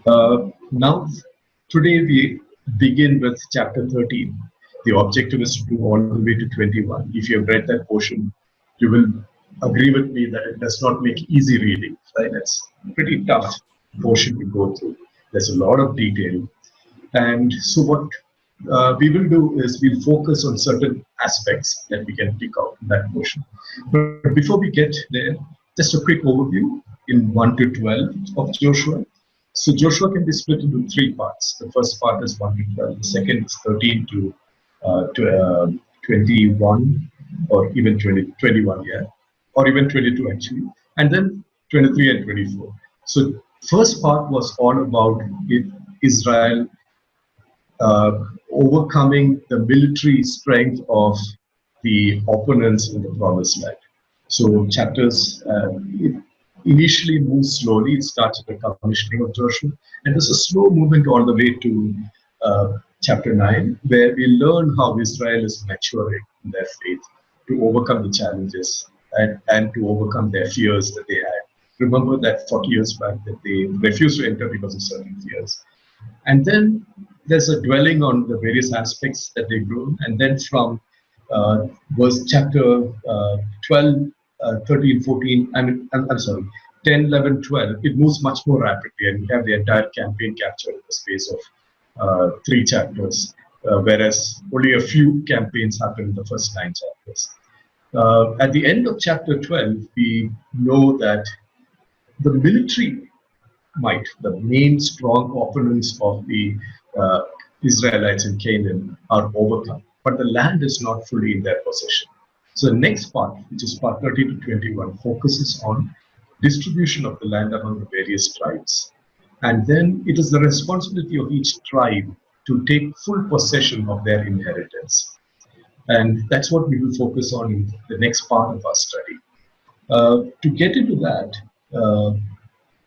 Now, today we begin with chapter 13. The objective is to do all the way to 21. If you have read that portion, you will agree with me that it does not make easy reading. Right? It's a pretty tough portion to go through. There's a lot of detail. And so what we will do is we'll focus on certain aspects that we can pick out in that portion. But before we get there, just a quick overview in 1 to 12 of Joshua. So Joshua can be split into three parts. The first part is 1 to 12. The second is 13 to 21, or even 21, yeah, or even 22 actually, and then 23 and 24. So first part was all about Israel overcoming the military strength of the opponents in the promised land. So chapters initially moves slowly. It starts with the commissioning of Joshua, and there's a slow movement all the way to chapter 9, where we learn how Israel is maturing in their faith to overcome the challenges and to overcome their fears that they had. Remember that 40 years back that they refused to enter because of certain fears. And then there's a dwelling on the various aspects that they grew. And then from verse chapter 12, 13, 14, I'm sorry, 10, 11, 12, it moves much more rapidly. And we have the entire campaign captured in the space of 3 chapters, whereas only a few campaigns happen in the first 9 chapters. At the end of chapter 12, we know that the military might, the main strong opponents of the Israelites in Canaan, are overcome, but the land is not fully in their possession. So the next part, which is part 13 to 21, focuses on distribution of the land among the various tribes. And then it is the responsibility of each tribe to take full possession of their inheritance. And that's what we will focus on in the next part of our study. To get into that,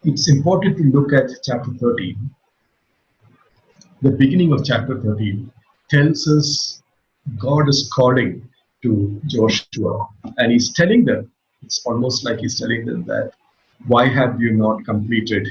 it's important to look at chapter 13. The beginning of chapter 13 tells us God is calling to Joshua, and he's telling them, it's almost like he's telling them that, why have you not completed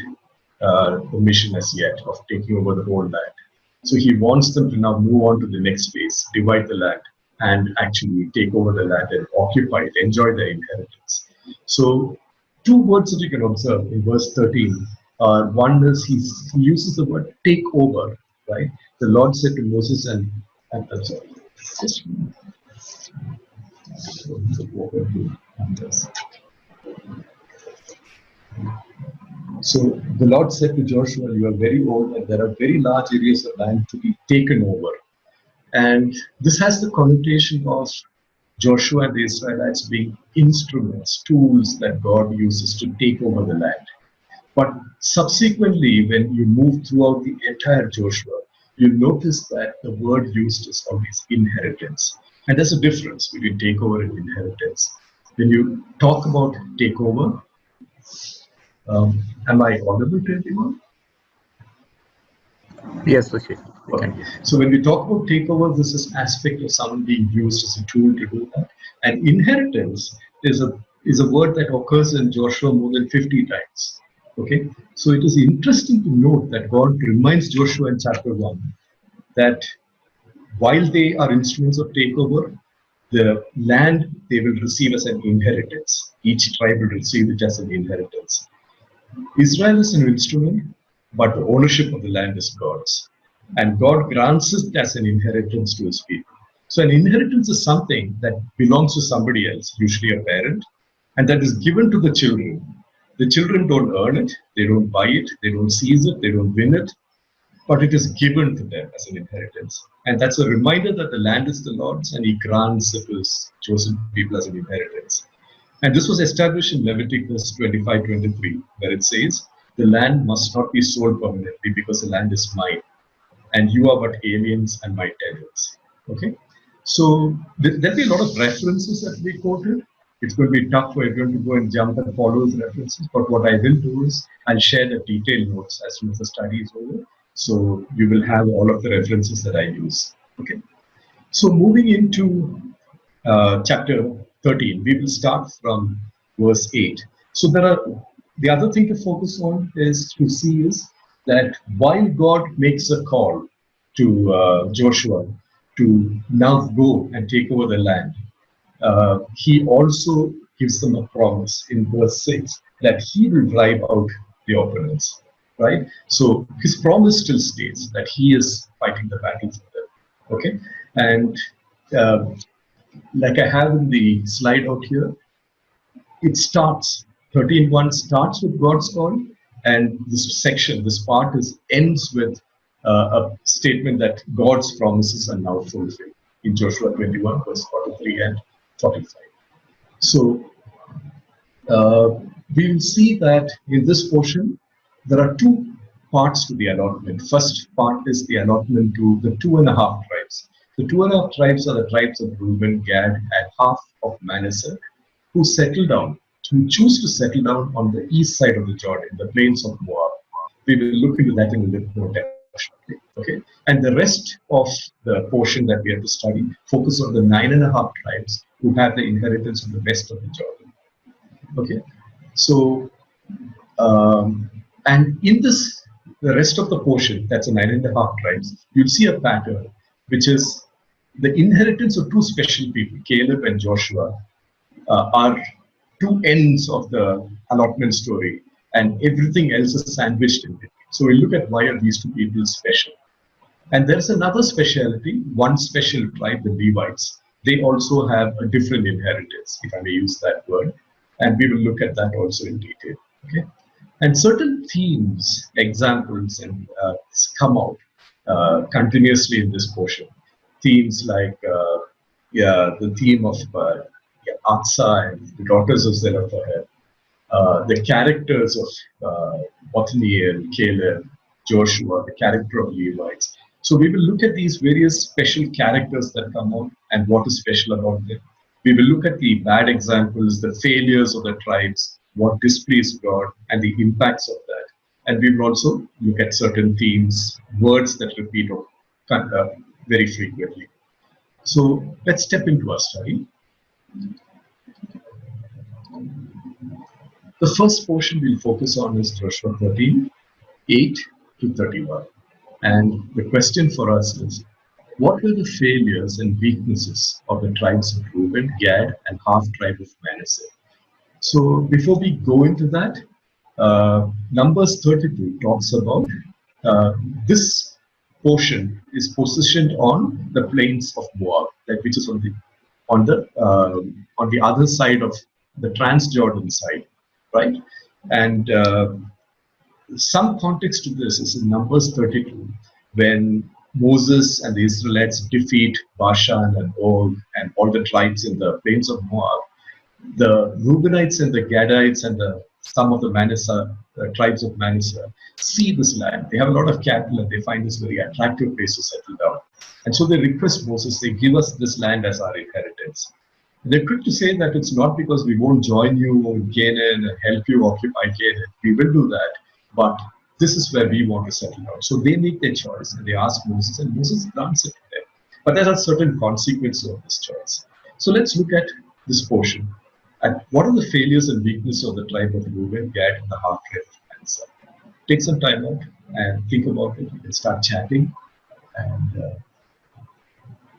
the mission as yet of taking over the whole land? So he wants them to now move on to the next phase, divide the land, and actually take over the land and occupy it, enjoy their inheritance. So 2 words that you can observe in verse 13 are, one is he uses the word take over, right? The Lord said to Moses and I'm sorry, so the Lord said to Joshua, you are very old and there are very large areas of land to be taken over. And this has the connotation of Joshua and the Israelites being instruments, tools that God uses to take over the land. But subsequently, when you move throughout the entire Joshua, you notice that the word used is always inheritance. And there's a difference between takeover and inheritance. When you talk about takeover, am I audible to everyone? Yes, okay. Okay. So when we talk about takeover, this is aspect of someone being used as a tool to do that. And inheritance is a word that occurs in Joshua more than 50 times. Okay. So it is interesting to note that God reminds Joshua in chapter 1 that while they are instruments of takeover, the land they will receive as an inheritance. Each tribe will receive it as an inheritance. Israel is an instrument, but the ownership of the land is God's. And God grants it as an inheritance to his people. So an inheritance is something that belongs to somebody else, usually a parent, and that is given to the children. The children don't earn it, they don't buy it, they don't seize it, they don't win it, but it is given to them as an inheritance. And that's a reminder that the land is the Lord's and he grants it to his chosen people as an inheritance. And this was established in Leviticus 25:23, where it says, the land must not be sold permanently because the land is mine, and you are but aliens and my tenants. Okay, so there'll be a lot of references that we quoted. It's going to be tough for everyone to go and jump and follow those references, but what I will do is I'll share the detailed notes as soon as the study is over, so you will have all of the references that I use. Okay, so moving into chapter 13, we will start from verse 8. So the other thing to focus on is to see is that while God makes a call to Joshua to now go and take over the land, he also gives them a promise in verse 6 that he will drive out the opponents, right? So his promise still stays that he is fighting the battle for them, okay? And uh, like I have in the slide out here, it starts 13:1 starts with God's call, and this section, this part ends with a statement that God's promises are now fulfilled in Joshua 21, verse 43 and 45. So uh, we will see that in this portion there are two parts to the allotment. First part is the allotment to the 2.5 tribes. The 2.5 tribes are the tribes of Reuben, Gad, and half of Manasseh, who settle down, who choose to settle down on the east side of the Jordan, the plains of Moab. We will look into that in a little more depth shortly. Okay, and the rest of the portion that we have to study focus on the 9.5 tribes who have the inheritance of the west of the Jordan. Okay, so and in this, the rest of the portion, that's the 9.5 tribes, you'll see a pattern, which is the inheritance of two special people, Caleb and Joshua, are two ends of the allotment story, and everything else is sandwiched in it. So we look at why are these two people special. And there's another specialty, one special tribe, the Levites. They also have a different inheritance, if I may use that word. And we will look at that also in detail. Okay. And certain themes, examples, and come out continuously in this portion. Themes like the theme of Aksa and the daughters of Zelophehad, the characters of Othniel, Caleb, Joshua, the character of Levites. So we will look at these various special characters that come out and what is special about them. We will look at the bad examples, the failures of the tribes, what displeased God, and the impacts of that. And we will also look at certain themes, words that repeat very frequently. So let's step into our study. The first portion we'll focus on is Joshua 13, 8 to 31. And the question for us is, what were the failures and weaknesses of the tribes of Reuben, Gad, and half tribe of Manasseh? So before we go into that, Numbers 32 talks about this portion is positioned on the plains of Moab, which is on the other side of the Transjordan side, right? And some context to this is in Numbers 32, when Moses and the Israelites defeat Bashan and Og and all the tribes in the plains of Moab. The Reubenites and the Gadites and some of the tribes of Manasseh see this land. They have a lot of cattle and they find this very attractive place to settle down. And so they request Moses, they give us this land as our inheritance. They're quick to say that it's not because we won't join you in Canaan and help you occupy Canaan. We will do that, but this is where we want to settle down. So they make their choice and they ask Moses, and Moses grants it to them. But there are certain consequences of this choice. So let's look at this portion. And what are the failures and weaknesses of the tribe of Reuben, Gad, and the half tribe of Manasseh? Take some time out and think about it. You can start chatting. And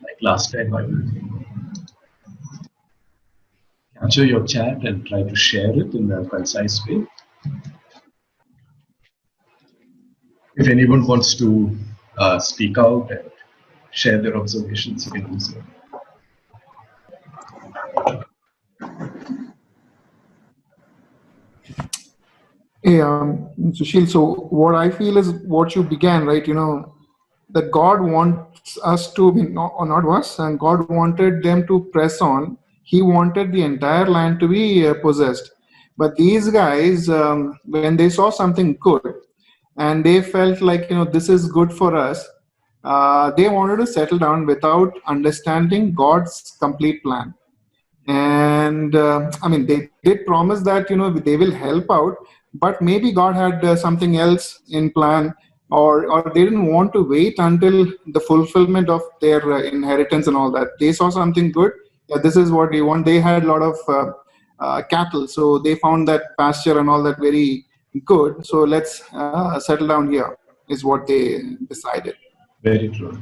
like last time, I will capture your chat and try to share it in a concise way. If anyone wants to speak out and share their observations, you can do so. Hey, Sushil, so what I feel is what you began, right? That God wants us to be, not us, and God wanted them to press on. He wanted the entire land to be possessed. But these guys, when they saw something good, and they felt like, this is good for us, they wanted to settle down without understanding God's complete plan. And they did promise that they will help out, but maybe God had something else in plan, or they didn't want to wait until the fulfillment of their inheritance and all that. They saw something good. Yeah, this is what we want. They had a lot of cattle, so they found that pasture and all that very good, so let's settle down here, is what they decided. Very true.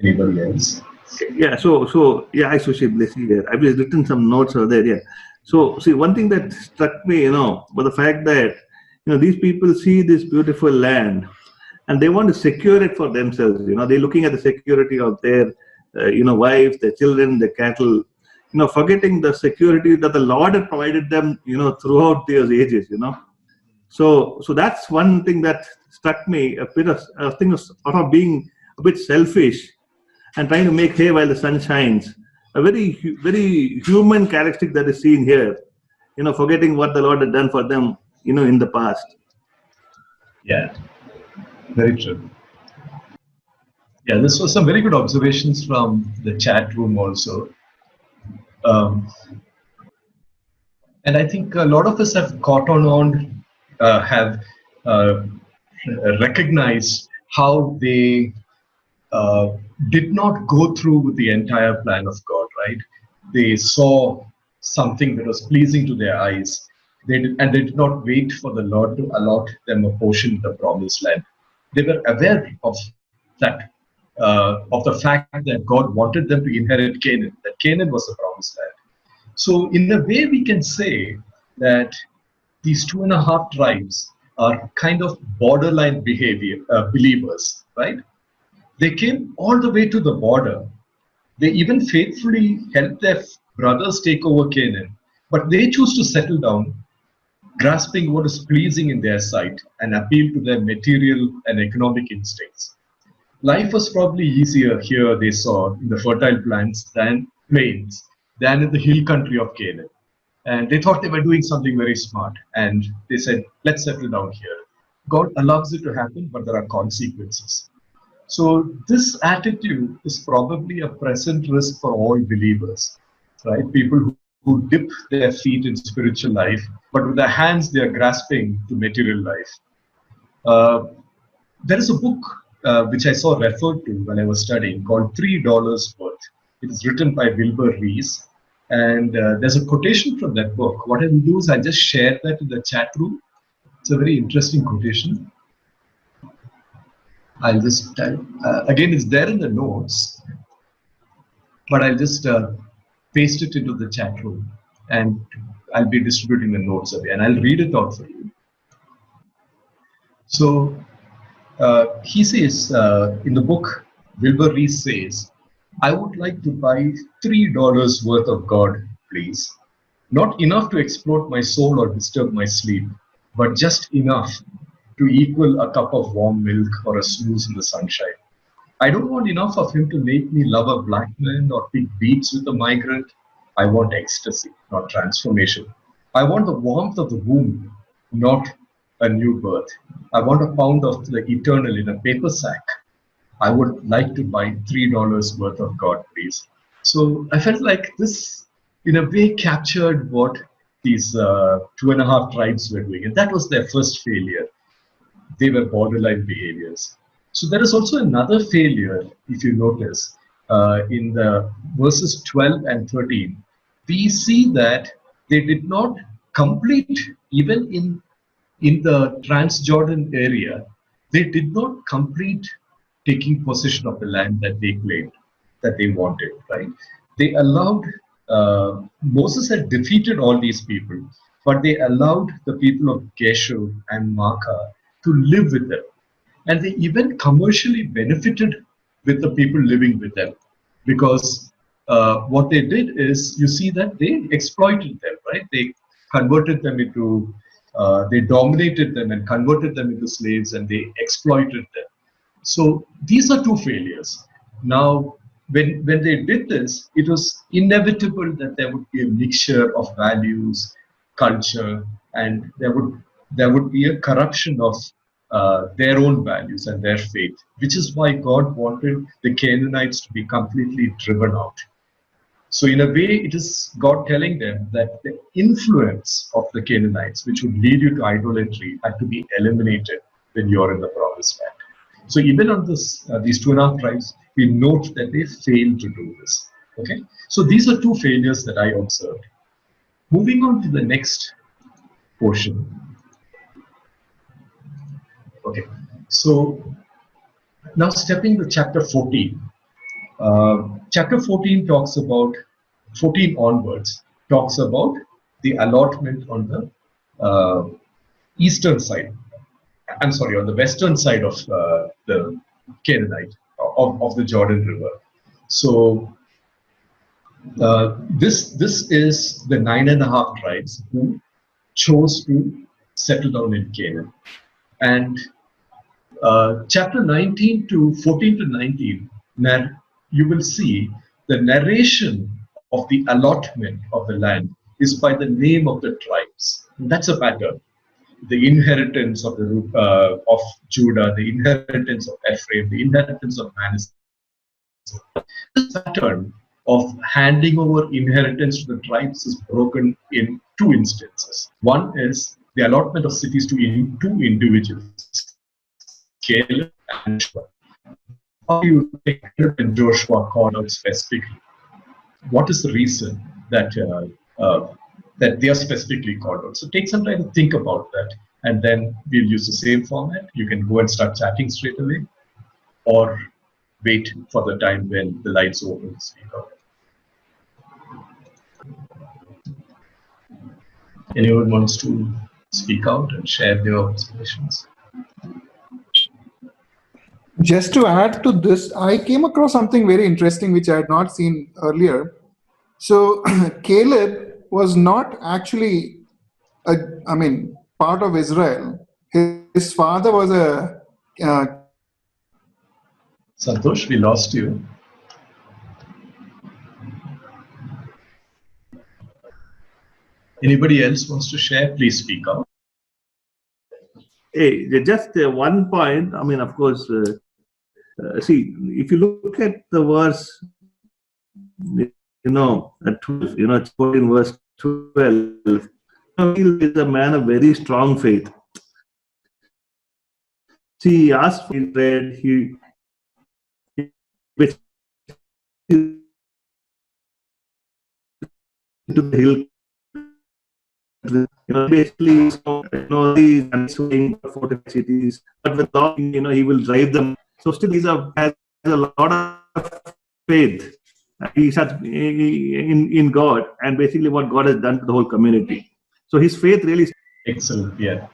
Anybody else? Yeah, yeah, I Sushi Blessy here. I've just written some notes over there. Yeah. So see, one thing that struck me, was the fact that these people see this beautiful land, and they want to secure it for themselves. They're looking at the security of their, wives, their children, their cattle. Forgetting the security that the Lord had provided them, throughout these ages. So that's one thing that struck me, a bit of a thing of being a bit selfish and trying to make hay while the sun shines. A very human characteristic that is seen here. Forgetting what the Lord had done for them, in the past. Yeah, very true. Yeah, this was some very good observations from the chat room also. Um, and I think a lot of us have caught on, have uh, recognized how they did not go through with the entire plan of God, right? They saw something that was pleasing to their eyes, and they did not wait for the Lord to allot them a portion in the promised land. They were aware that, of the fact that God wanted them to inherit Canaan, that Canaan was the promised land. So, in a way, we can say that these 2.5 tribes are kind of borderline believers, right? They came all the way to the border. They even faithfully helped their brothers take over Canaan, but they choose to settle down, grasping what is pleasing in their sight and appeal to their material and economic instincts. Life was probably easier here, they saw, in the fertile plains than in the hill country of Canaan. And they thought they were doing something very smart. And they said, let's settle down here. God allows it to happen, but there are consequences. So this attitude is probably a present risk for all believers, right? People who dip their feet in spiritual life, but with their hands they are grasping to material life. There is a book which I saw referred to when I was studying called $3 Worth. It is written by Wilbur Rees. And there's a quotation from that book. What I will do is I just share that in the chat room. It's a very interesting quotation. I'll just type, again, it's there in the notes, but I'll just paste it into the chat room and I'll be distributing the notes away and I'll read it out for you. So he says in the book, Wilbur Rees says, I would like to buy $3 worth of God, please. Not enough to explode my soul or disturb my sleep, but just enough to equal a cup of warm milk or a snooze in the sunshine. I don't want enough of him to make me love a black man or pick beats with a migrant. I want ecstasy, not transformation. I want the warmth of the womb, not a new birth. I want a pound of the eternal in a paper sack. I would like to buy $3 worth of God, please. So I felt like this, in a way, captured what these 2.5 tribes were doing. And that was their first failure. They were borderline behaviors. So there is also another failure, if you notice, in the verses 12 and 13. We see that they did not complete, even in the Transjordan area, they did not complete taking possession of the land that they claimed, that they wanted, right? They allowed, Moses had defeated all these people, but they allowed the people of Geshur and Makkah to live with them. And they even commercially benefited with the people living with them, because what they did is, you see that they exploited them, right? They converted them into, they dominated them and converted them into slaves, and they exploited them. So these are two failures. Now, when they did this, it was inevitable that there would be a mixture of values, culture, and there would be a corruption of their own values and their faith, which is why God wanted the Canaanites to be completely driven out. So in a way, it is God telling them that the influence of the Canaanites, which would lead you to idolatry, had to be eliminated when you're in the promised land. So even on this, these 2.5 tribes, we note that they failed to do this. Okay, so these are two failures that I observed. Moving on to the next portion. Okay, so now stepping to chapter 14. Chapter 14 talks about, 14 onwards, talks about the allotment on the eastern side. I'm sorry, on the western side of the Canaanite, of the Jordan River. So this is the 9.5 tribes who chose to settle down in Canaan. And chapter 19 to 14 to 19, you will see the narration of the allotment of the land is by the name of the tribes. That's a pattern. The inheritance of of Judah, the inheritance of Ephraim, the inheritance of Manasseh. This pattern of handing over inheritance to the tribes is broken in two instances. One is the allotment of cities to two individuals, Caleb and Joshua. How do you think Caleb and Joshua called out specifically? What is the reason that that they are specifically called out? So take some time to think about that, and then we'll use the same format. You can go and start chatting straight away, or wait for the time when the lights open to speak out. Anyone wants to speak out and share their observations? Just to add to this, I came across something very interesting which I had not seen earlier. So Caleb was not actually, part of Israel. His father was a. Santosh, we lost you. Anybody else wants to share? Please speak out. Hey, just one point. I mean, of course, see, if you look at the verse, at 12, it's 14 verse 12, he is a man of very strong faith. See, he asked for bread, he to the hill. Basically, these fortified cities, but with God, he will drive them. So still, he has a lot of faith. He has in God, and basically what God has done to the whole community. So his faith really. Excellent. Yeah.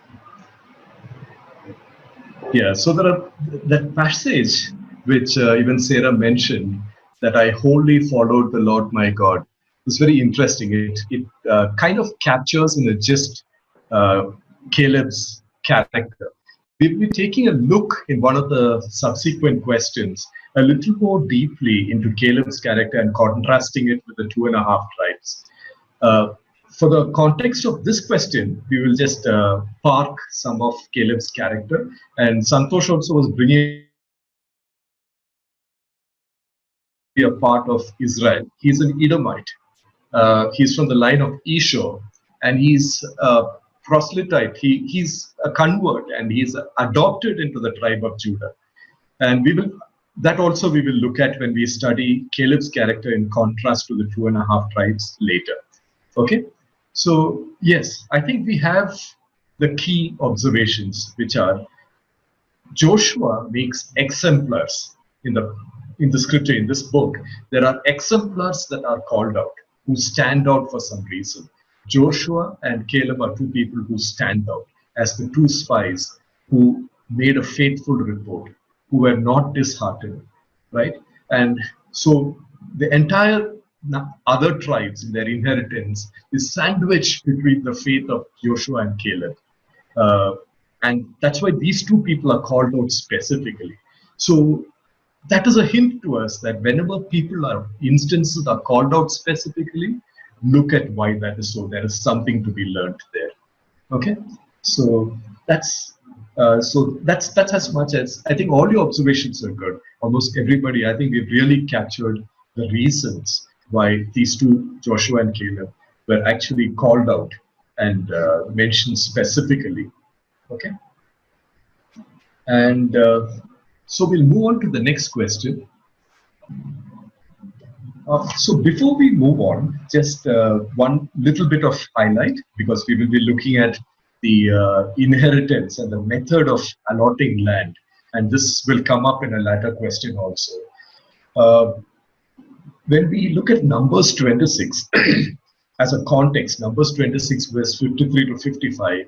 Yeah. So there are that passage which even Sarah mentioned, that I wholly followed the Lord my God. It's very interesting. It kind of captures in a gist Caleb's character. We'll be taking a look in one of the subsequent questions a little more deeply into Caleb's character and contrasting it with the 2.5 tribes. For the context of this question, we will just park some of Caleb's character. And Santosh also was bringing a part of Israel. He's an Edomite. He's from the line of Esau, and he's a proselyte. He's a convert, and he's adopted into the tribe of Judah. And that also we will look at when we study Caleb's character in contrast to the 2.5 tribes later. Okay, so yes, I think we have the key observations, which are Joshua makes exemplars in the scripture, in this book. There are exemplars that are called out, who stand out for some reason. Joshua and Caleb are two people who stand out as the two spies who made a faithful report, who were not disheartened, right? And so the entire other tribes in their inheritance is sandwiched between the faith of Joshua and Caleb. And that's why these two people are called out specifically. So that is a hint to us that whenever instances are called out specifically, look at why that is so. There is something to be learned there. Okay, so that's as much as I think. All your observations are good. Almost everybody, I think we've really captured the reasons why these two, Joshua and Caleb, were actually called out and mentioned specifically. Okay, and so we'll move on to the next question. So before we move on, just one little bit of highlight, because we will be looking at the inheritance and the method of allotting land. And this will come up in a later question also. When we look at Numbers 26 as a context, Numbers 26 verse 53 to 55,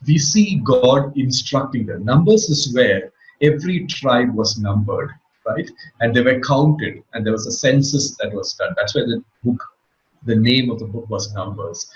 we see God instructing them. Numbers is where every tribe was numbered, right? And they were counted, and there was a census that was done. That's why the name of the book was Numbers.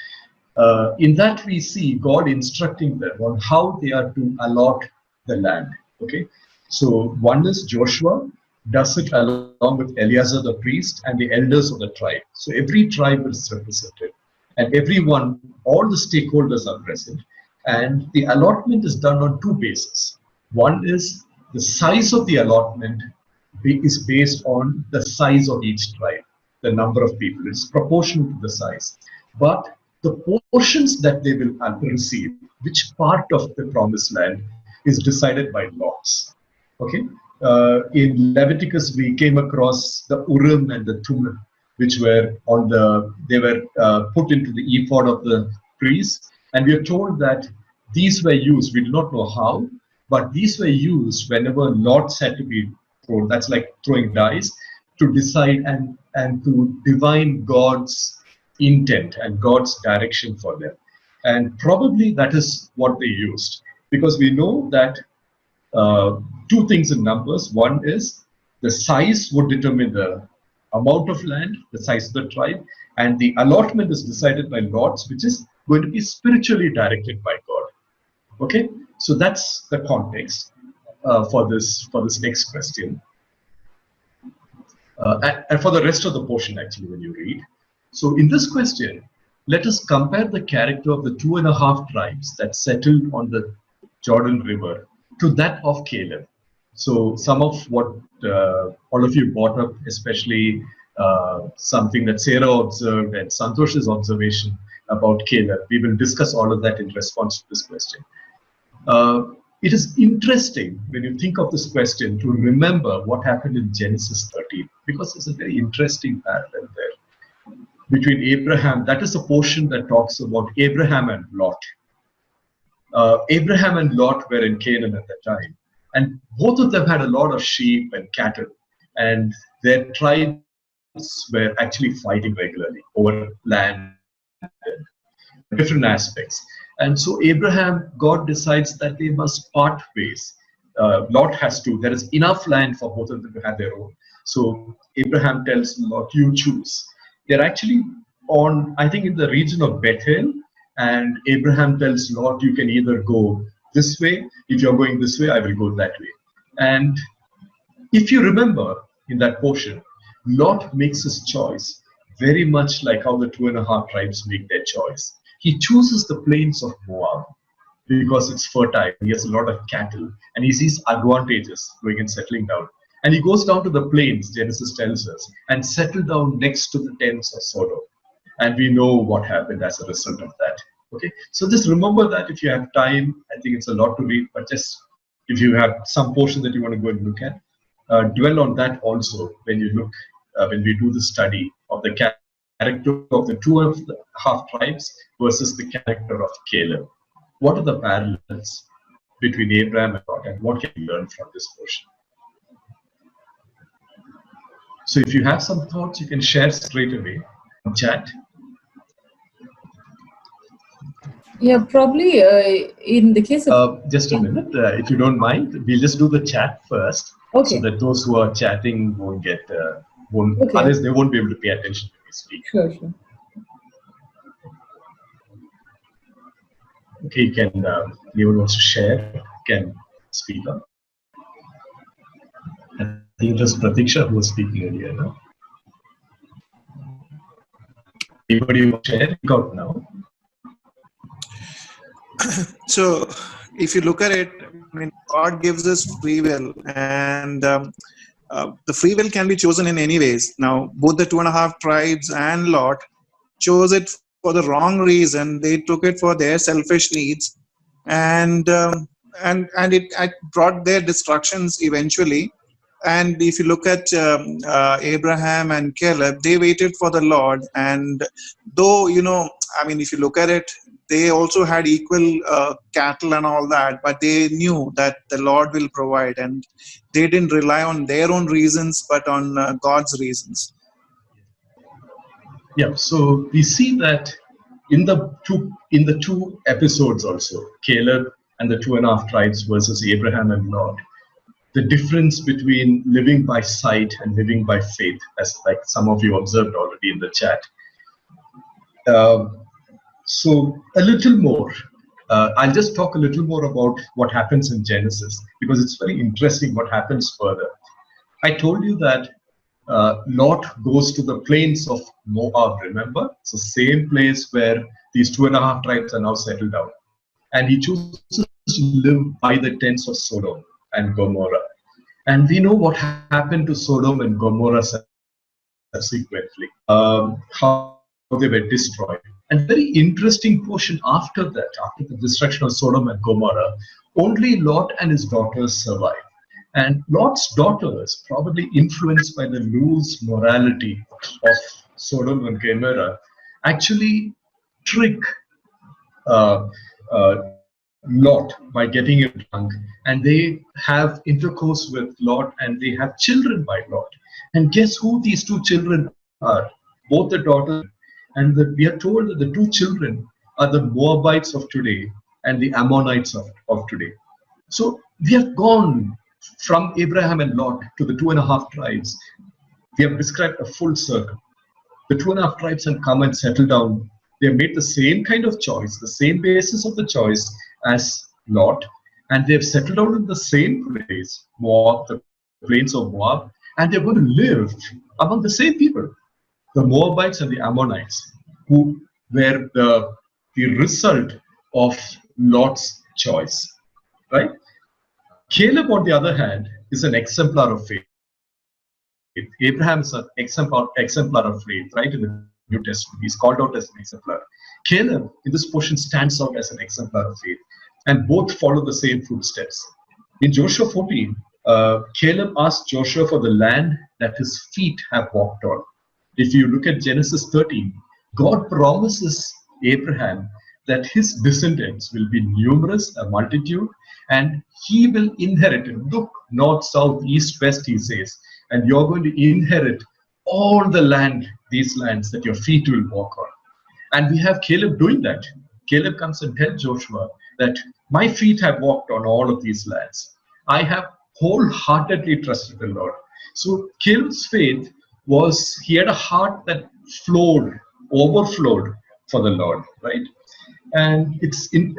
In that we see God instructing them on how they are to allot the land. Okay, so one is Joshua does it along with Eleazar the priest and the elders of the tribe. So every tribe is represented, and everyone, all the stakeholders are present. And the allotment is done on two bases. One is the size of the allotment is based on the size of each tribe, the number of people. It's proportional to the size. But the portions that they will receive, which part of the promised land, is decided by lots. Okay. In Leviticus, we came across the Urim and the Thummim, which were they were put into the ephod of the priest, and we are told that these were used. We do not know how, but these were used whenever lots had to be thrown. That's like throwing dice to decide and to divine God's intent and God's direction for them. And probably that is what they used, because we know that two things in Numbers. One is the size would determine the amount of land, the size of the tribe, and the allotment is decided by lots, which is going to be spiritually directed by God. Okay, so that's the context for this next question, and for the rest of the portion actually when you read. So in this question, let us compare the character of the 2.5 tribes that settled on the Jordan River to that of Caleb. So some of what all of you brought up, especially something that Sarah observed and Santosh's observation about Caleb, we will discuss all of that in response to this question. It is interesting when you think of this question to remember what happened in Genesis 13, because there's a very interesting parallel there between Abraham. That is a portion that talks about Abraham and Lot. Abraham and Lot were in Canaan at that time, and both of them had a lot of sheep and cattle, and their tribes were actually fighting regularly over land and different aspects. And so God decides that they must part ways. Lot has to, there is enough land for both of them to have their own. So Abraham tells Lot, you choose. They're actually on, I think, in the region of Bethel, and Abraham tells Lot, you can either go this way. If you're going this way, I will go that way. And if you remember in that portion, Lot makes his choice very much like how the 2.5 tribes make their choice. He chooses the plains of Moab because it's fertile. He has a lot of cattle, and he sees advantages going and settling down. And he goes down to the plains, Genesis tells us, and settled down next to the tents of Sodom. And we know what happened as a result of that. Okay, so just remember that if you have time. I think it's a lot to read, but just if you have some portion that you want to go and look at, dwell on that also when you look, when we do the study of the character of the 2.5 tribes versus the character of Caleb. What are the parallels between Abraham and God, and what can we learn from this portion? So if you have some thoughts, you can share straight away in chat. Yeah, probably in the case of... just a minute, if you don't mind, we'll just do the chat first, okay, so that those who are chatting won't get, okay, otherwise they won't be able to pay attention when we speak. Sure, sure. Okay, you can, anyone wants to share, can speak up. I think it was Pratiksha who was speaking earlier, no? Anybody want to share? Speak out now. So, if you look at it, I mean, God gives us free will, and the free will can be chosen in any ways. Now, both the 2.5 tribes and Lot chose it for the wrong reason. They took it for their selfish needs, and it brought their destructions eventually. And if you look at Abraham and Caleb, they waited for the Lord. And though, I mean, if you look at it, they also had equal cattle and all that, but they knew that the Lord will provide, and they didn't rely on their own reasons, but on God's reasons. Yeah, so we see that in the two episodes also, Caleb and the 2.5 tribes versus Abraham and Lot, the difference between living by sight and living by faith, as like some of you observed already in the chat. So a little more. I'll just talk a little more about what happens in Genesis, because it's very interesting what happens further. I told you that Lot goes to the plains of Moab, remember? It's the same place where these 2.5 tribes are now settled down. And he chooses to live by the tents of Sodom and Gomorrah. And we know what happened to Sodom and Gomorrah subsequently, how they were destroyed. And very interesting portion after that, after the destruction of Sodom and Gomorrah, only Lot and his daughters survive. And Lot's daughters, probably influenced by the loose morality of Sodom and Gomorrah, actually trick Lot by getting him drunk, and they have intercourse with Lot, and they have children by Lot. And guess who these two children are? Both the daughters. And we are told that the two children are the Moabites of today and the Ammonites of today. So we have gone from Abraham and Lot to the 2.5 tribes. We have described a full circle. The 2.5 tribes have come and settled down. They have made the same kind of choice, the same basis of the choice as Lot, and they have settled down in the same place, Moab, the plains of Moab, and they're going to live among the same people, the Moabites and the Ammonites, who were the result of Lot's choice, right? Caleb, on the other hand, is an exemplar of faith. Abraham is an exemplar of faith, right? In the New Testament, he's called out as an exemplar. Caleb, in this portion, stands out as an exemplar of faith, and both follow the same footsteps. In Joshua 14, Caleb asked Joshua for the land that his feet have walked on. If you look at Genesis 13, God promises Abraham that his descendants will be numerous, a multitude, and he will inherit it. Look, north, south, east, west, he says, and you're going to inherit all the land, these lands that your feet will walk on. And we have Caleb doing that. Caleb comes and tells Joshua that my feet have walked on all of these lands. I have wholeheartedly trusted the Lord. So Caleb's faith was, he had a heart that overflowed for the Lord, right? And it's in,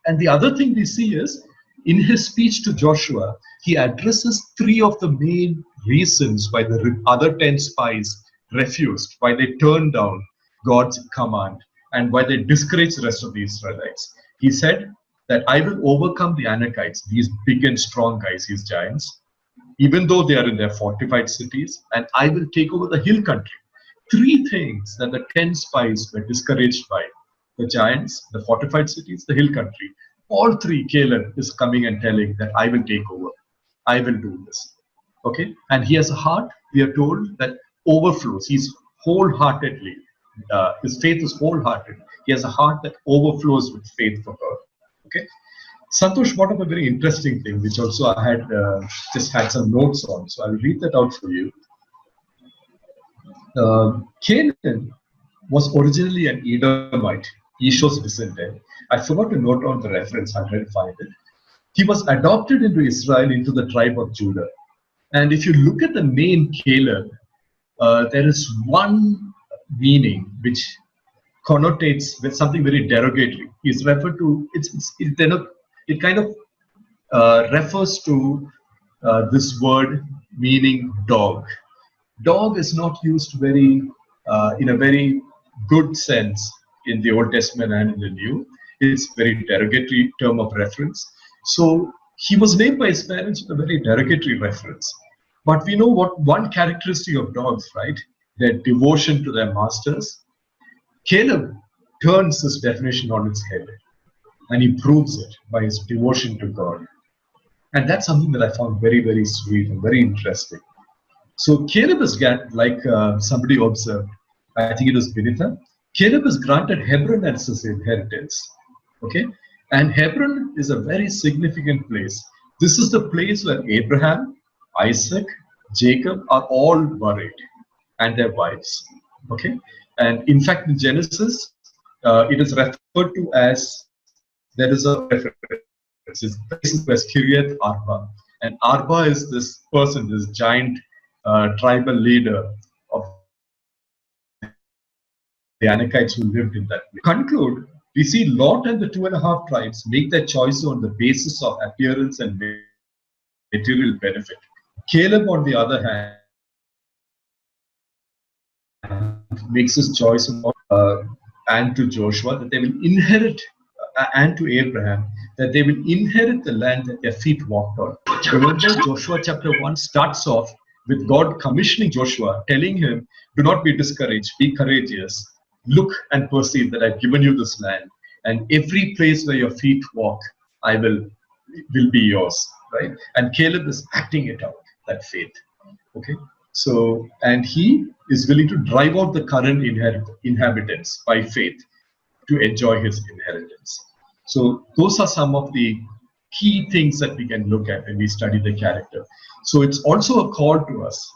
and the other thing we see is, in his speech to Joshua, he addresses 3 of the main reasons why the other 10 spies refused, why they turned down God's command, and why they discouraged the rest of the Israelites. He said that I will overcome the Anakites, these big and strong guys, these giants, even though they are in their fortified cities, and I will take over the hill country. 3 things that the 10 spies were discouraged by: the giants, the fortified cities, the hill country. All 3, Caleb is coming and telling that I will take over. I will do this. Okay? And he has a heart, we are told, that overflows. He's wholeheartedly, his faith is wholehearted. He has a heart that overflows with faith for God. Okay? Santosh brought up a very interesting thing, which also I had just had some notes on. So I'll read that out for you. Canaan was originally an Edomite, Esau's descendant. I forgot to note on the reference, I'll try to find it. He was adopted into Israel, into the tribe of Judah. And if you look at the name Caleb, there is one meaning which connotates with something very derogatory. He's referred to, it kind of refers to this word meaning dog. Dog is not used very in a very good sense in the Old Testament and in the New. It's a very derogatory term of reference. So he was named by his parents with a very derogatory reference. But we know what one characteristic of dogs, right? Their devotion to their masters. Caleb turns this definition on its head, and he proves it by his devotion to God. And that's something that I found very, very sweet and very interesting. So Caleb is like somebody observed, I think it was Benita, Caleb is granted Hebron as his inheritance. Okay, and Hebron is a very significant place. This is the place where Abraham, Isaac, Jacob are all buried, and their wives. Okay, and in fact, in Genesis, it is referred to as, there is a reference. It's places where Kiryat Arba, and Arba is this person, this giant tribal leader of the Anakites who lived in that place. To conclude, we see Lot and the 2.5 tribes make their choice on the basis of appearance and material benefit. Caleb, on the other hand, makes his choice and to Joshua that they will inherit, and to Abraham that they will inherit the land that their feet walked on. Remember, Joshua chapter 1 starts off with God commissioning Joshua, telling him, do not be discouraged, be courageous, look and perceive that I've given you this land, and every place where your feet walk, I will be yours, right? And Caleb is acting it out, that faith. Okay, so, and he is willing to drive out the current inhabitants by faith to enjoy his inheritance. So those are some of the key things that we can look at when we study the character. So it's also a call to us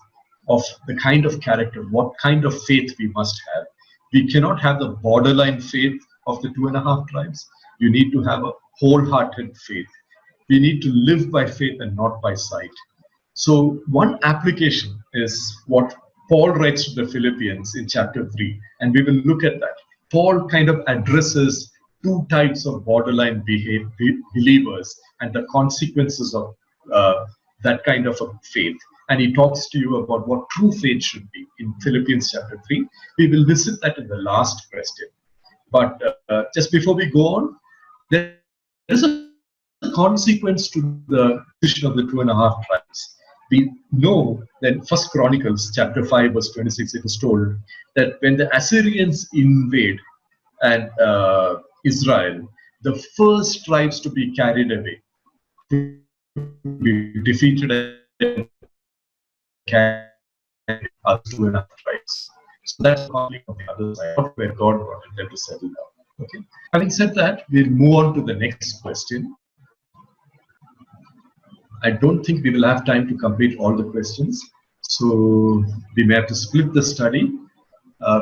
of the kind of character, what kind of faith we must have. We cannot have the borderline faith of the 2.5 tribes. You need to have a wholehearted faith. We need to live by faith and not by sight. So one application is what Paul writes to the Philippians in chapter 3, and we will look at that. Paul kind of addresses two types of borderline believers and the consequences of that kind of a faith. And he talks to you about what true faith should be in Philippians chapter 3. We will visit that in the last question. But just before we go on, there is a consequence to the decision of the 2.5 tribes. We know that 1 Chronicles chapter 5 verse 26, it is told that when the Assyrians invade and Israel, the first tribes to be carried away, to be defeated and carried are 2.5 tribes. So that's the conflict on the other side, where God wanted them to settle down. Okay. Having said that, we'll move on to the next question. I don't think we will have time to complete all the questions, so we may have to split the study.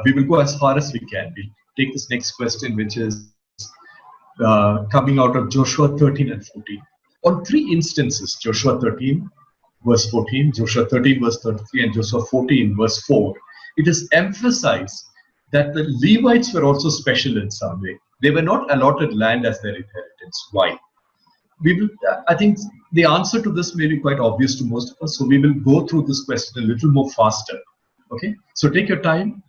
We will go as far as we can. We'll take this next question, which is coming out of Joshua 13 and 14. On 3 instances, Joshua 13 verse 14, Joshua 13 verse 33, and Joshua 14 verse 4, it is emphasized that the Levites were also special in some way. They were not allotted land as their inheritance. Why? We will, I think the answer to this may be quite obvious to most of us, so we will go through this question a little more faster. Okay, so take your time,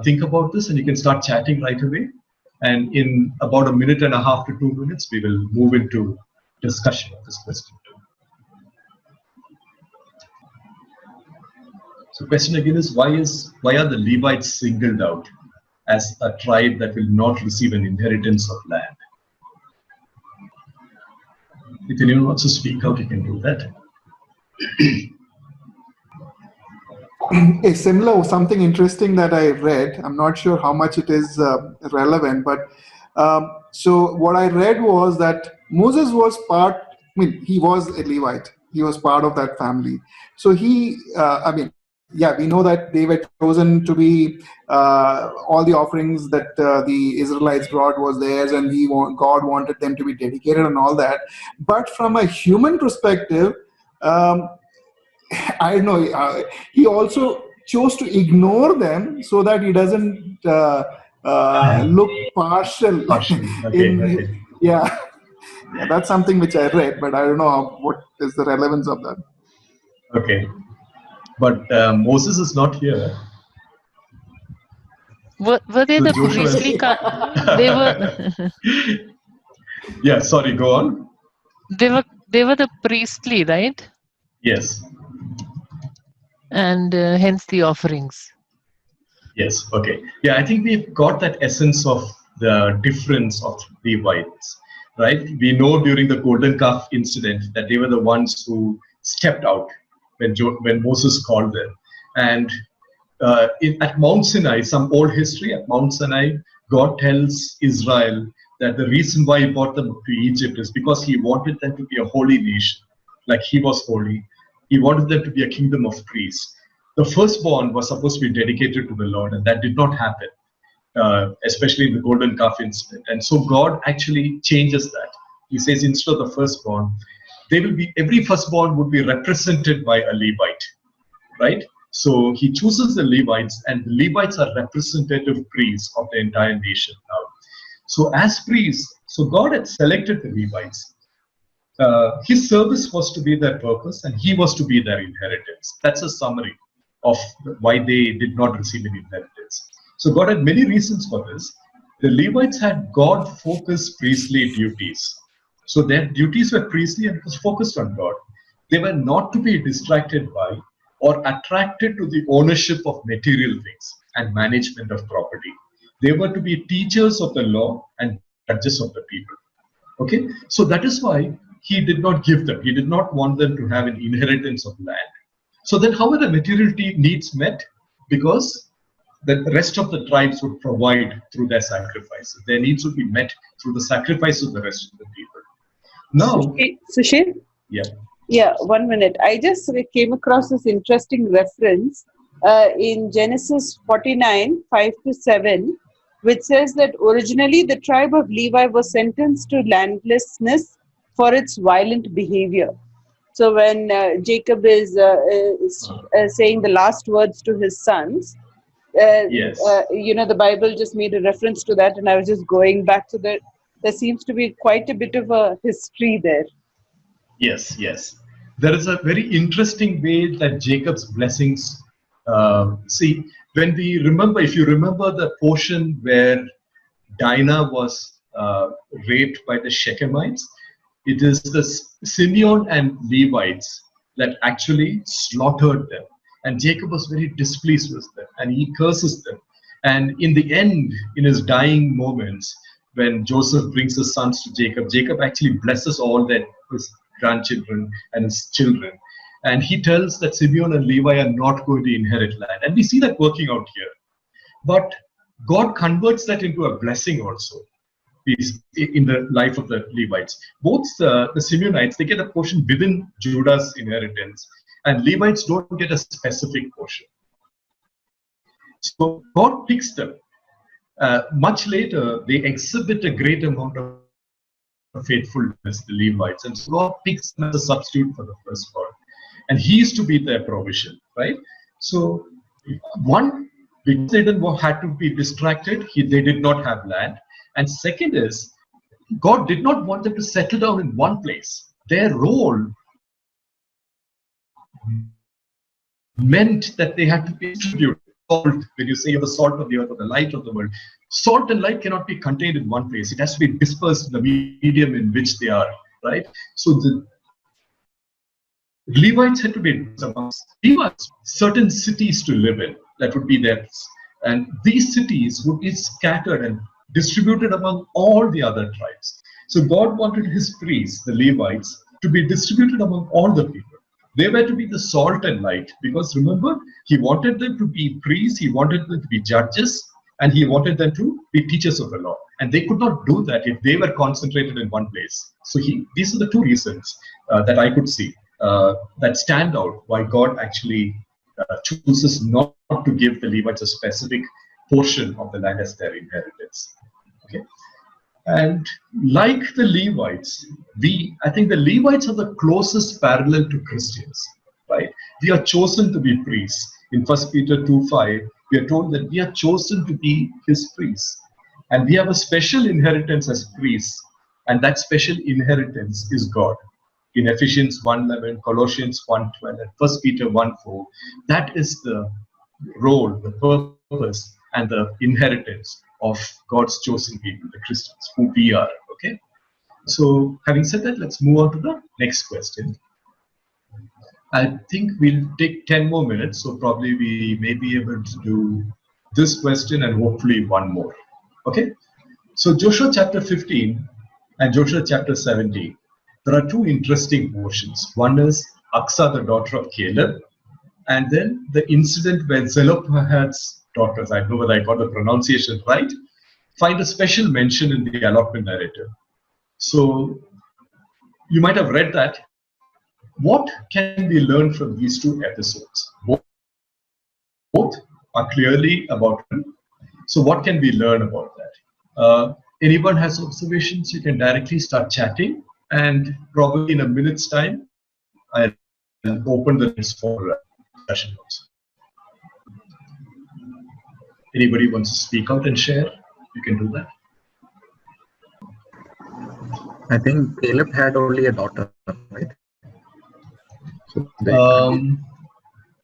think about this, and you can start chatting right away. And in about 1.5 minutes to 2 minutes, we will move into discussion of this question. So the question again is, why are the Levites singled out as a tribe that will not receive an inheritance of land? If anyone wants to speak out, you can do that. A similar, something interesting that I read, I'm not sure how much it is relevant, but so what I read was that Moses was he was a Levite. He was part of that family. So we know that they were chosen to be, all the offerings that the Israelites brought was theirs, and God wanted them to be dedicated and all that. But from a human perspective, I don't know, he also chose to ignore them so that he doesn't look partial. Okay. Yeah, that's something which I read, but I don't know what is the relevance of that. Okay. But Moses is not here. Were they So the Joshua priestly? They were. Yeah, sorry, go on. They were the priestly, right? Yes. And hence the offerings. Yes. Okay. Yeah, I think we've got that essence of the difference of Levites, right? We know during the golden calf incident that they were the ones who stepped out when Moses called them, and at Mount Sinai, some old history, at Mount Sinai, God tells Israel that the reason why he brought them to Egypt is because he wanted them to be a holy nation, like he was holy. He wanted them to be a kingdom of priests. The firstborn was supposed to be dedicated to the Lord, and that did not happen, especially in the golden calf incident. And so God actually changes that. He says instead of the firstborn, every firstborn would be represented by a Levite, right? So he chooses the Levites, and the Levites are representative priests of the entire nation now. So as priests, so God had selected the Levites. His service was to be their purpose, and he was to be their inheritance. That's a summary of why they did not receive an inheritance. So God had many reasons for this. The Levites had God-focused priestly duties. So their duties were priestly and it was focused on God. They were not to be distracted by or attracted to the ownership of material things and management of property. They were to be teachers of the law and judges of the people. Okay, so that is why he did not give them. He did not want them to have an inheritance of land. So then how were the material needs met? Because the rest of the tribes would provide through their sacrifices. Their needs would be met through the sacrifice of the rest of the people. Now, Sushil? Yeah, 1 minute. I just came across this interesting reference in Genesis 49, 5-7, which says that originally the tribe of Levi was sentenced to landlessness for its violent behavior. So when Jacob is saying the last words to his sons, the Bible just made a reference to that, and I was just going back to that. There seems to be quite a bit of a history there. Yes. There is a very interesting way that Jacob's blessings, see, when we remember, if you remember the portion where Dinah was raped by the Shechemites, it is the Simeon and Levites that actually slaughtered them. And Jacob was very displeased with them, and he curses them. And in the end, in his dying moments, when Joseph brings his sons to Jacob, Jacob actually blesses all his grandchildren and his children. And he tells that Simeon and Levi are not going to inherit land. And we see that working out here. But God converts that into a blessing also in the life of the Levites. Both the Simeonites, they get a portion within Judah's inheritance, and Levites don't get a specific portion. So God picks them. Much later, they exhibit a great amount of faithfulness, the Levites, and so God picks them as a substitute for the firstborn, and he is to be their provision, right? So one, because they didn't had to be distracted, they did not have land. And second is, God did not want them to settle down in one place. Their role meant that they had to be distributed. Salt, when you say you're the salt of the earth or the light of the world, salt and light cannot be contained in one place. It has to be dispersed in the medium in which they are, right? So the Levites had to be amongst Levites, certain cities to live in, that would be theirs. And these cities would be scattered and distributed among all the other tribes. So God wanted his priests, the Levites, to be distributed among all the people. They were to be the salt and light, because remember, he wanted them to be priests, he wanted them to be judges, and he wanted them to be teachers of the law. And they could not do that if they were concentrated in one place. So these are the two reasons that I could see that stand out why God actually chooses not to give the Levites a specific portion of the land as their inheritance. Okay. And like the Levites, I think the Levites are the closest parallel to Christians, right? We are chosen to be priests. In 1 Peter 2:5, we are told that we are chosen to be his priests. And we have a special inheritance as priests. And that special inheritance is God. In Ephesians 1:11, Colossians 1:12, and 1 Peter 1:4, that is the role, the purpose, and the inheritance of God's chosen people, the Christians, who we are. Okay. So, having said that, let's move on to the next question. I think we'll take 10 more minutes, so probably we may be able to do this question and hopefully one more. Okay. So, Joshua chapter 15 and Joshua chapter 17. There are two interesting portions. One is Aksa, the daughter of Caleb, And then the incident where Zelophehad's daughters, I don't know whether I got the pronunciation right, find a special mention in the allotment narrative. So you might have read that. What can we learn from these two episodes? Both are clearly about him. So what can we learn about that? Anyone has observations, you can directly start chatting, and probably in a minute's time, I'll open the list for discussion also. Anybody wants to speak out and share? You can do that. I think Caleb had only a daughter, right? So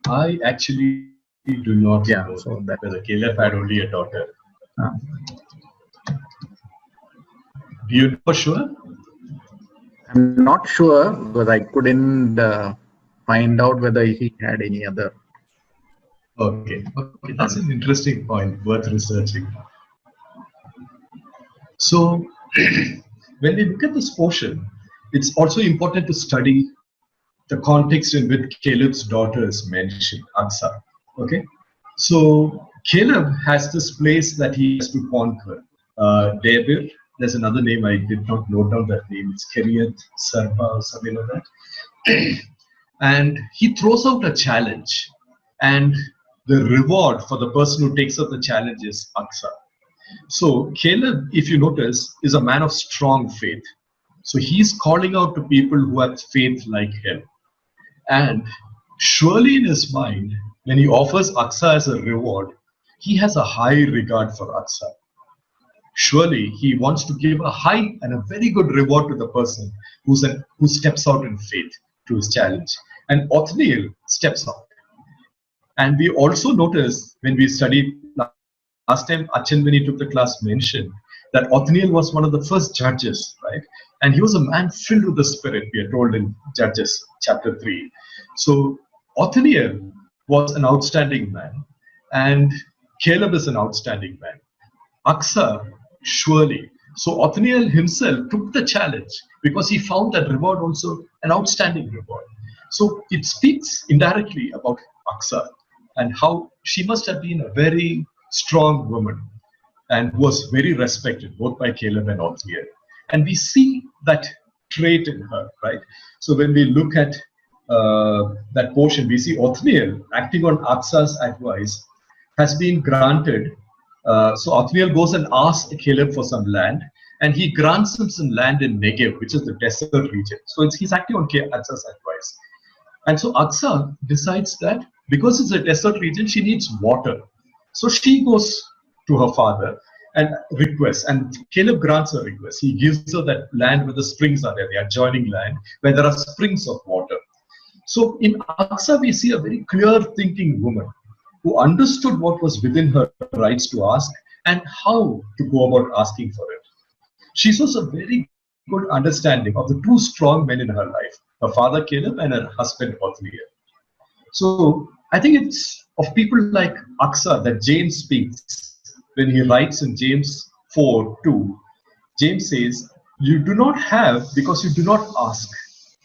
I actually do not know so that whether Caleb had only a daughter. Do you know for sure? I'm not sure because I couldn't find out whether he had any other. Okay, that's an interesting point, worth researching. So, when we look at this portion, it's also important to study the context in which Caleb's daughter is mentioned, Aksa. Okay, so Caleb has this place that he has to conquer. Debir, there's another name I did not note down that name. It's Kiriath Sarpa or something like that. And he throws out a challenge, and the reward for the person who takes up the challenge is Aksa. So Caleb, if you notice, is a man of strong faith. So he's calling out to people who have faith like him. And surely in his mind, when he offers Aksa as a reward, he has a high regard for Aksa. Surely he wants to give a high and a very good reward to the person who steps out in faith to his challenge. And Othniel steps out. And we also notice when we studied last time, Achin, when he took the class, mentioned that Othniel was one of the first judges, right? And he was a man filled with the Spirit, we are told in Judges chapter 3. So Othniel was an outstanding man, and Caleb is an outstanding man. Aksa, surely. So Othniel himself took the challenge because he found that reward also an outstanding reward. So it speaks indirectly about Aksa and how she must have been a very strong woman and was very respected both by Caleb and Othniel. And we see that trait in her, right? So when we look at that portion, we see Othniel acting on Aksa's advice has been granted. So Othniel goes and asks Caleb for some land, and he grants him some land in Negev, which is the desert region. So he's acting on Aksa's advice. And so Aksa decides that because it's a desert region, she needs water. So she goes to her father and requests, and Caleb grants her request. He gives her that land where the springs are there, the adjoining land, where there are springs of water. So in Aksa, we see a very clear thinking woman who understood what was within her rights to ask and how to go about asking for it. She shows a very good understanding of the two strong men in her life, her father Caleb and her husband Othniel. So I think it's of people like Aksa that James speaks when he writes in James 4:2. James says, "You do not have because you do not ask.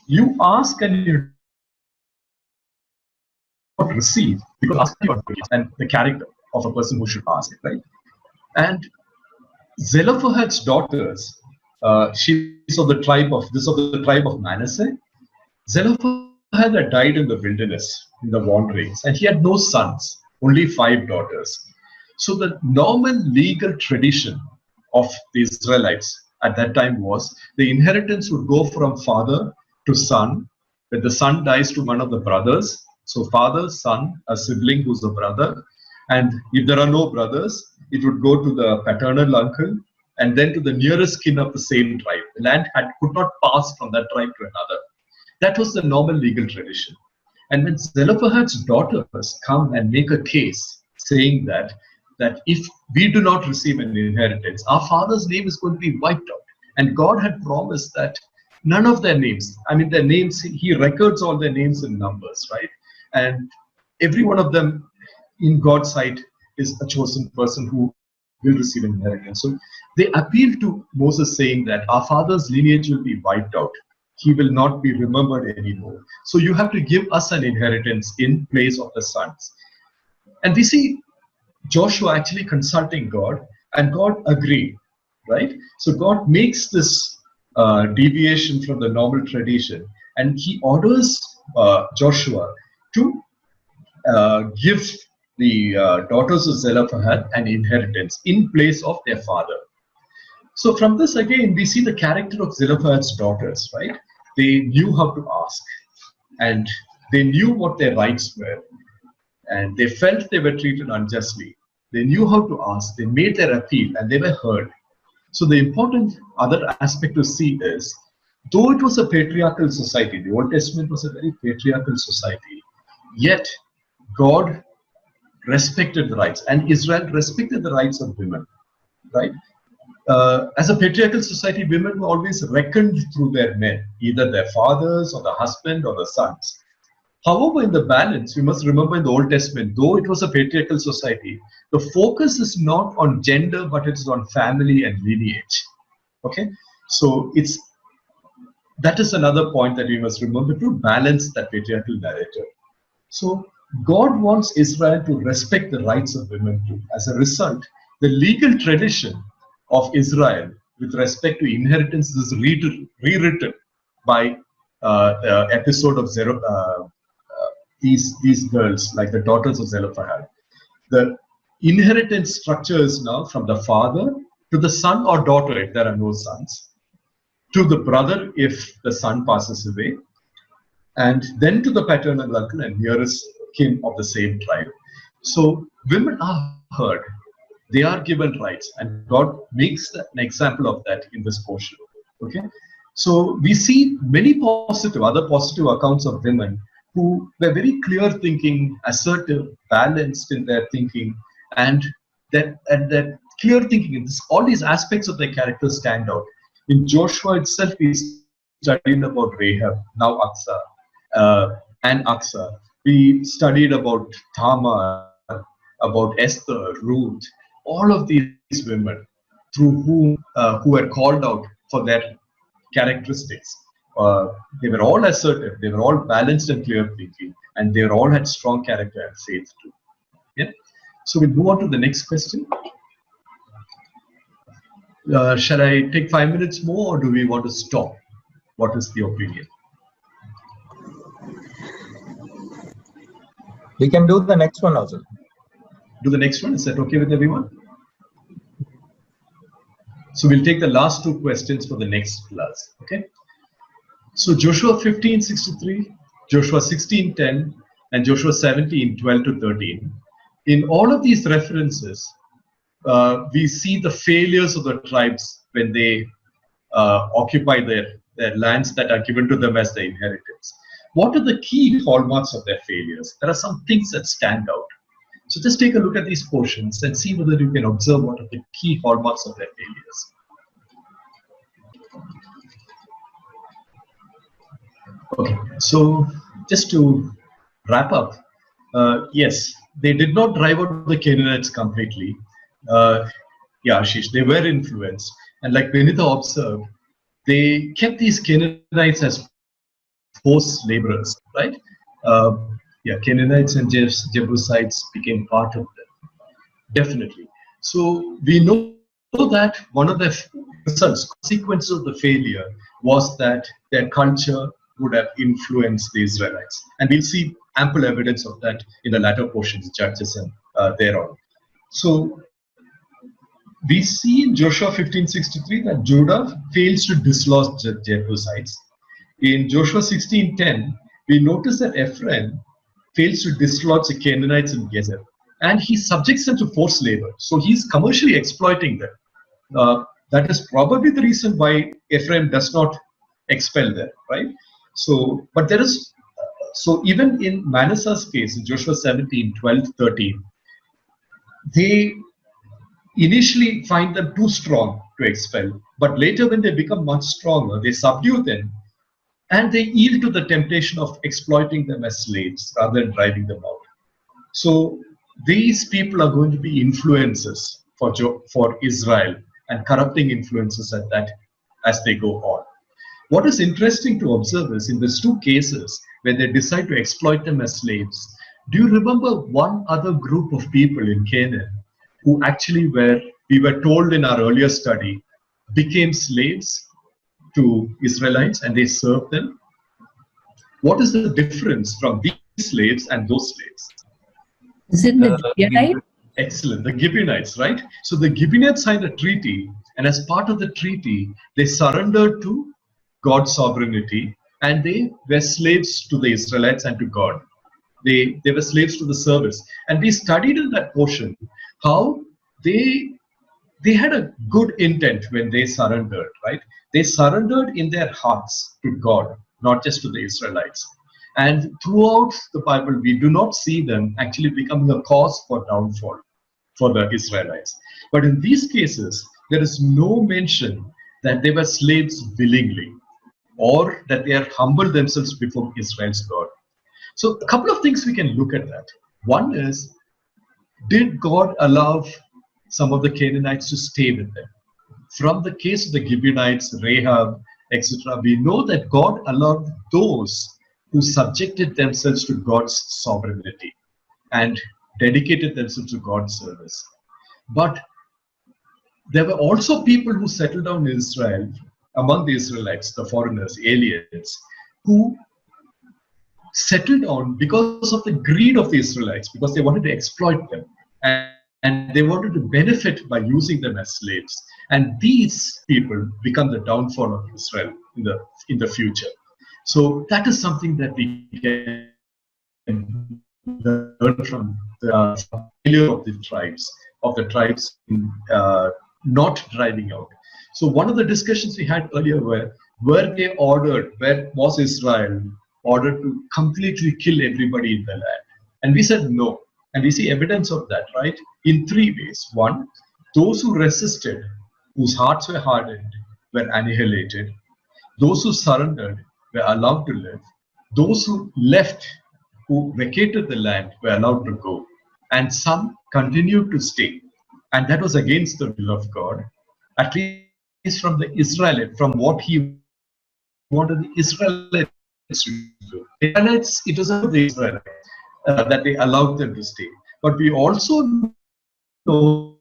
You ask and you do not receive because asking you not receive." And the character of a person who should ask, right? And Zelophehad's daughters, she's of the tribe of Manasseh. Zelophehad had died in the wilderness, in the wanderings, and he had no sons, only 5 daughters. So the normal legal tradition of the Israelites at that time was the inheritance would go from father to son. When the son dies, to one of the brothers. So father, son, a sibling who's a brother. And if there are no brothers, it would go to the paternal uncle and then to the nearest kin of the same tribe. The land could not pass from that tribe to another. That was the normal legal tradition. And when Zelophehad's daughters come and make a case saying that if we do not receive an inheritance, our father's name is going to be wiped out. And God had promised that none of their names, their names, he records all their names in numbers, right? And every one of them in God's sight is a chosen person who will receive an inheritance. So they appeal to Moses saying that our father's lineage will be wiped out. he will not be remembered anymore. So you have to give us an inheritance in place of the sons. And we see Joshua actually consulting God, and God agreed, right? So God makes this deviation from the normal tradition, and he orders Joshua to give the daughters of Zelophehad an inheritance in place of their father. So from this again, we see the character of Zelophehad's daughters, right? They knew how to ask, and they knew what their rights were, and they felt they were treated unjustly. They knew how to ask, they made their appeal, and they were heard. So the important other aspect to see is, though it was a patriarchal society, the Old Testament was a very patriarchal society, yet God respected the rights, and Israel respected the rights of women, right? As a patriarchal society, women were always reckoned through their men, either their fathers or the husband or the sons. However, in the balance, we must remember in the Old Testament, though it was a patriarchal society, the focus is not on gender, but it's on family and lineage. Okay, so that is another point that we must remember to balance that patriarchal narrative. So God wants Israel to respect the rights of women too. As a result, the legal tradition of Israel with respect to inheritance is rewritten by the episode of these girls, like the daughters of Zelophehad. The inheritance structure is now from the father to the son or daughter if there are no sons, to the brother if the son passes away, and then to the paternal uncle and nearest kin of the same tribe. So women are heard, they are given rights, and God makes an example of that in this portion. Okay, so we see many other positive accounts of women who were very clear thinking, assertive, balanced in their thinking, and that clear thinking in all these aspects of their character stand out. In Joshua itself, we studied about Rahab, now and Aksa. We studied about Tamar, about Esther, Ruth, all of these women through who were called out for their characteristics. They were all assertive, they were all balanced and clear thinking, and they all had strong character and faith too. Yeah? So we'll move on to the next question. Shall I take 5 minutes more, or do we want to stop? What is the opinion? We can do the next one also. Do the next one, is that okay with everyone? So we'll take the last two questions for the next class, okay? So Joshua 15:63, Joshua 16:10, and Joshua 17:12 to 13. In all of these references, we see the failures of the tribes when they occupy their lands that are given to them as their inheritance. What are the key hallmarks of their failures? There are some things that stand out. So just take a look at these portions and see whether you can observe what are the key hallmarks of their failures. Okay, so just to wrap up, yes, they did not drive out the Canaanites completely. Yeah, Ashish, they were influenced. And like Benita observed, they kept these Canaanites as forced laborers, right? Yeah, Canaanites and Jebusites became part of them, definitely. So we know that one of the consequences of the failure was that their culture would have influenced the Israelites. And we'll see ample evidence of that in the latter portions, Judges and thereon. So we see in Joshua 15:63 that Judah fails to dislodge the Jebusites. In Joshua 16:10, we notice that Ephraim fails to dislodge the Canaanites in Gezer, and he subjects them to forced labor. So he's commercially exploiting them. That is probably the reason why Ephraim does not expel them, right? So, but there is, so even in Manasseh's case, in Joshua 17:12-13, they initially find them too strong to expel, but later when they become much stronger, they subdue them, and they yield to the temptation of exploiting them as slaves rather than driving them out. So these people are going to be influences for Israel, and corrupting influences at that as they go on. What is interesting to observe is in these two cases, when they decide to exploit them as slaves, do you remember one other group of people in Canaan who actually we were told in our earlier study, became slaves to Israelites and they served them? What is the difference from these slaves and those slaves? Is it the Gibeonite? Excellent. The Gibeonites, right? So the Gibeonites signed a treaty, and as part of the treaty, they surrendered to God's sovereignty, and they were slaves to the Israelites and to God. They were slaves to the service. And we studied in that portion how they had a good intent when they surrendered, right? They surrendered in their hearts to God, not just to the Israelites. And throughout the Bible, we do not see them actually becoming a cause for downfall for the Israelites. But in these cases, there is no mention that they were slaves willingly or that they had humbled themselves before Israel's God. So a couple of things we can look at that. One is, did God allow some of the Canaanites to stay with them? From the case of the Gibeonites, Rahab, etc., we know that God allowed those who subjected themselves to God's sovereignty and dedicated themselves to God's service. But there were also people who settled down in Israel, among the Israelites, the foreigners, aliens, who settled down because of the greed of the Israelites, because they wanted to exploit them and they wanted to benefit by using them as slaves. And these people become the downfall of Israel in the future. So that is something that we can learn from the failure of the tribes in not driving out. So one of the discussions we had earlier were they ordered, where was Israel ordered to completely kill everybody in the land? And we said no. And we see evidence of that, right? In three ways. One, those who resisted, whose hearts were hardened, were annihilated. Those who surrendered were allowed to live. Those who left, who vacated the land, were allowed to go. And some continued to stay. And that was against the will of God, at least from the Israelite, from what he wanted the Israelites to do. Israelites, it was about the Israelites that they allowed them to stay. But we also know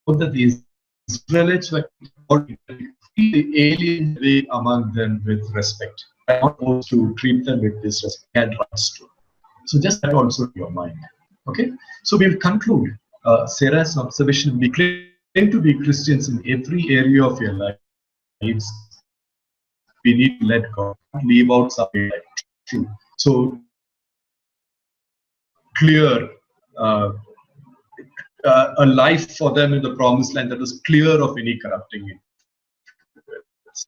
that the Israelites were the alien way among them with respect. Not supposed to treat them with disrespect. They had rights to. So just that also in your mind. Okay? So we'll conclude Sarah's observation. We claim to be Christians in every area of your lives. We need to let God leave out something like true. So clear a life for them in the promised land that was clear of any corrupting influence.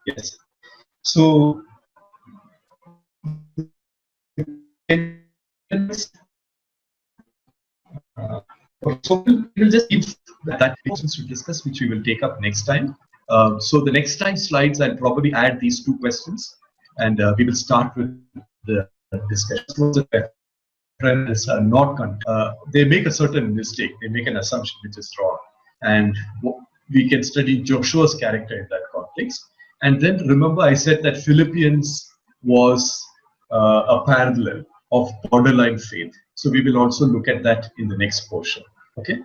Yes. So so we'll just keep that questions to discuss, which we will take up next time. So the next time slides, I'll probably add these two questions, and we will start with the discussion. Friends are not they make a certain mistake, they make an assumption which is wrong, and we can study Joshua's character in that context. And then remember, I said that Philippians was a parallel of borderline faith, so we will also look at that in the next portion. Okay,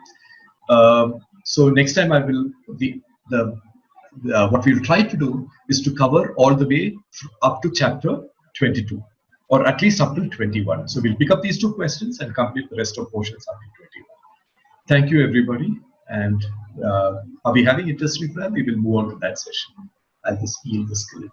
so next time I will what we'll try to do is to cover all the way up to chapter 22. Or at least up to 21. So we'll pick up these two questions and complete the rest of portions up to 21. Thank you, everybody. And are we having interest with that? We will move on to that session. I'll just yield the screen.